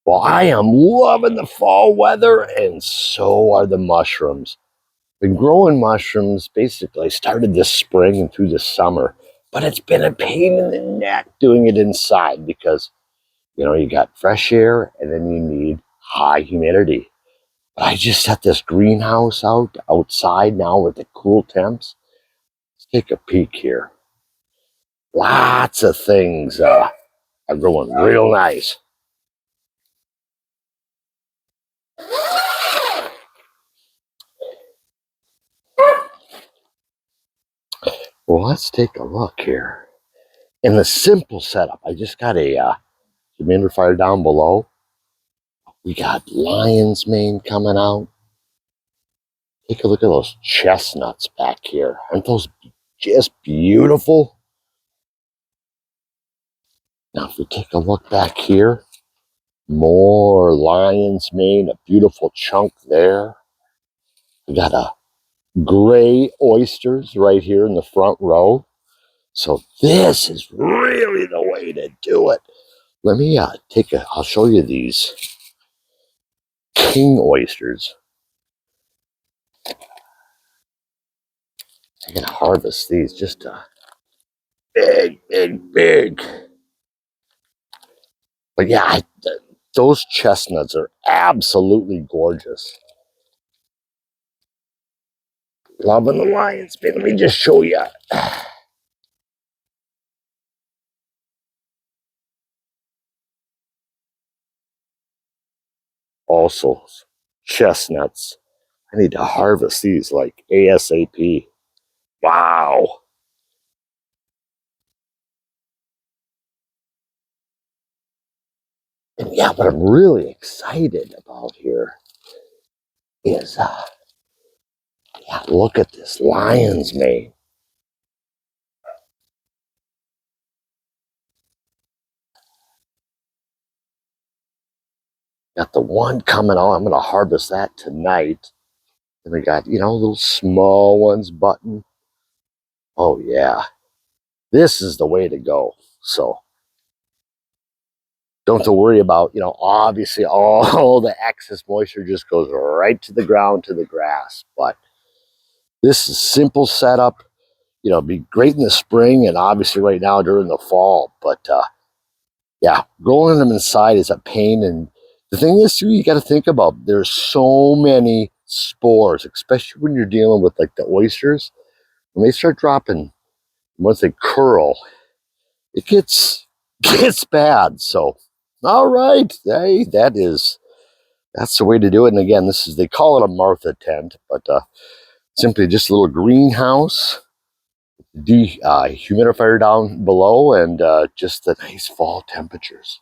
Well, I am loving the fall weather, and so are the mushrooms. Been growing mushrooms basically started this spring and through the summer, but it's been a pain in the neck doing it inside because, you got fresh air and then you need high humidity. But I just set this greenhouse outside now with the cool temps. Let's take a peek here. Lots of things are growing real nice. Well, let's take a look here. In the simple setup, I just got a humidifier down below. We got lion's mane coming out. Take a look at those chestnuts back here. Aren't those just beautiful? Now, if we take a look back here, more lion's mane, a beautiful chunk there. We got a gray oysters right here in the front row. So this is really the way to do it. Let me I'll show you these king oysters. I'm gonna harvest these just big. But yeah, those chestnuts are absolutely gorgeous. Loving the lion's mane. Let me just show you. Also, chestnuts. I need to harvest these like ASAP. Wow. And yeah, what I'm really excited about here is, yeah, look at this lion's mane. Got the one coming on. I'm going to harvest that tonight. And we got, little small ones button. Oh, yeah. This is the way to go. So don't have to worry about, obviously all the excess moisture just goes right to the ground, to the grass. But this is simple setup. Be great in the spring and obviously right now during the fall. But yeah, growing them inside is a pain. And the thing is, too, you got to think about there's so many spores, especially when you're dealing with like the oysters. When they start dropping, once they curl, it gets bad. So, all right, hey, that's the way to do it. And again, they call it a Martha tent, but simply just a little greenhouse, humidifier down below, and just the nice fall temperatures.